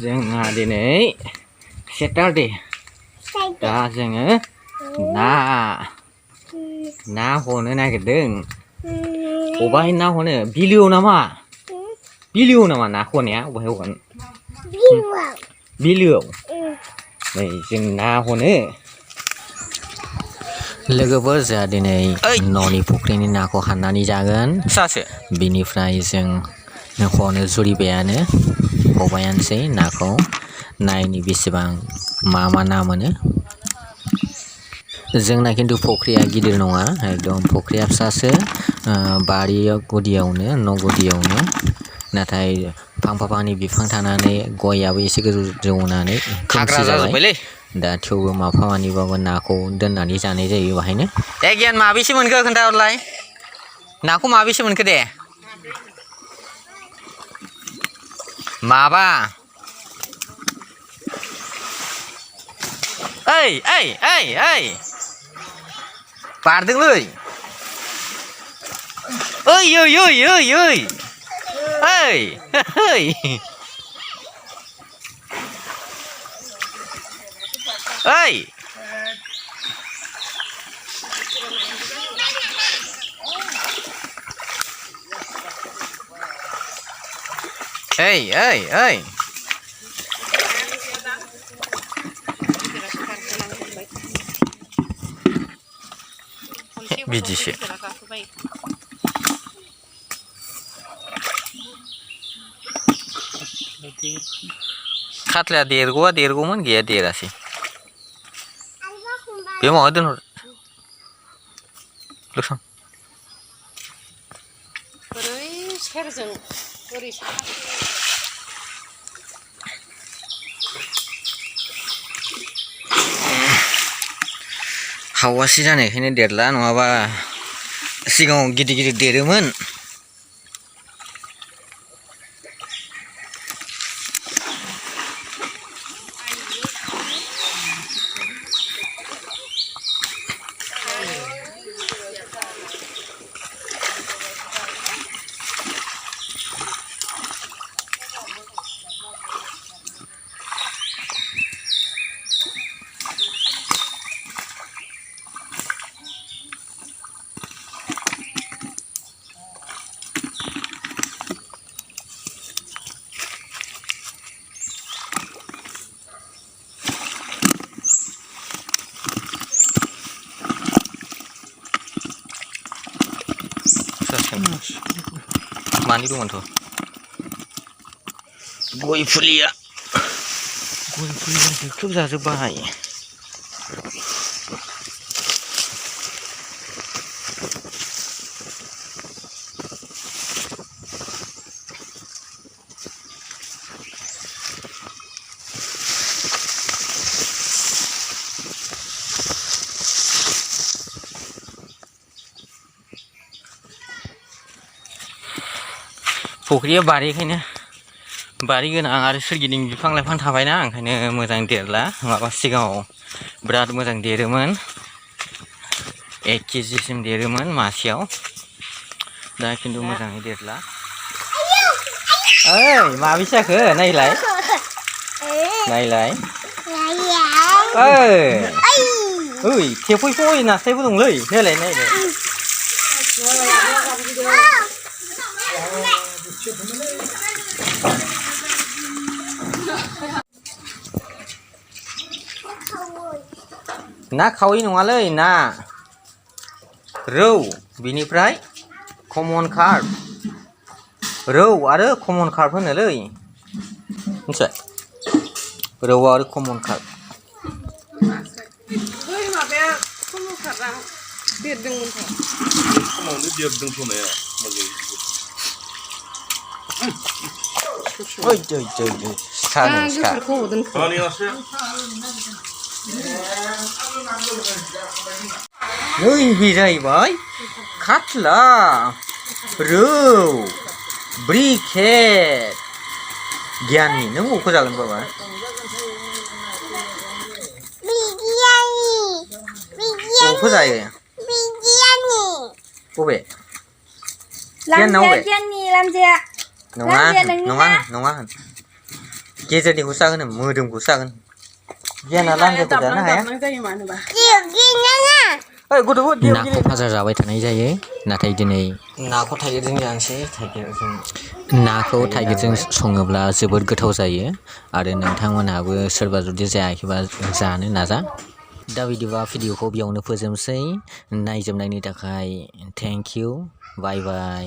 जोंहा दिनै सेटारडे दा जोङो ना हनो नागिरदों अबाहाय ना हनो बिलोआव नामा ना हनाया अबाहाय हगोन बिलोआव नै जों ना हनो लोगोफोर जोंहा दिनै न'नि फुख्रिनि नाखौ हाननानै जागोन बिनिफ्राय जों हनो जुरिबायानो हबायानोसै नाखौ नायनि बेसेबां मा ना मोनो जोंना खिन्थु फुख्रिया गिदिर नङा एकदम फुख्रिया फिसासो बारियाव गुदियावनो न' गुदियावनो नाथाय फांफा बिफां थानानै गयाबो एसे गोजौ जौनानै खोमसि जाबाय दा थेवबो माफा मानैबाबो नाखौ दोननानै जानाय जायो बाहायनो दे गियान माबेसे मोनखो खोन्थाहरलाय नाखौ माबेसे मोनखो दे माबा ओइ बारदोंलै ओइ बिदिसो खातलाया देरगौमोन गैया देरासै बे माबा दोनहर लुसन ओरै सेरजों ओरै हावासि जानायखायनो देरला नङाबा सिगाङाव गिदिर देरोमोन मानि दंमोनथ' गय फुलिया खोब जाजोब्बाय फुख्रिया बारिखायनो बारि गोनां आरो सोरगिदिं बिफां लाइफां थाबायना ओंखायनो मोजां देरला माबा सिगाङाव बिराद मोजां देरोमोन 1 केजिसिम देरोमोन मासेयाव दा खिन्थु मोजाङै देरला ओइ माबेसे जाखो नायलाय ओइ थेफै नास्रायबो दंलै नायलाय ना खावै नङालै ना रौ बिनिफ्राय कमन कार्प रौ आरो कमन कार्प होनोलै मिथिबाय रौ आरो कमन कार्प बै माबाया कमन कार्पआ देरदोंमोनथ' समावनो देरदोंथ' ने बे जाहैबाय कातला रौ ब्रिकेट गियाननि नों अखौ जागोन बाबा अखौ जायो बबे गियाननि लामजाया नङा नङा नङा गेजेरनिखौसो जागोन मोदोमखौसो जागोन गियाना लांजाखौ जानो हाया जायो मानोबा नाखौ फाजा जाबाय थानाय जायो नाथाय दिनै नाखौ थाइगिरजों जानोसै नाखौ थाइगिरजों सङोब्ला जोबोद गोथाव जायो आरो नोंथांमोनहाबो सोरबा जुदि जायाखैबा जानो नाजा दा बिदिबा भिडिअखौ बेयावनो फोजोबसै नायजोबनायनि थाखाय थेंक इउ बाय बाय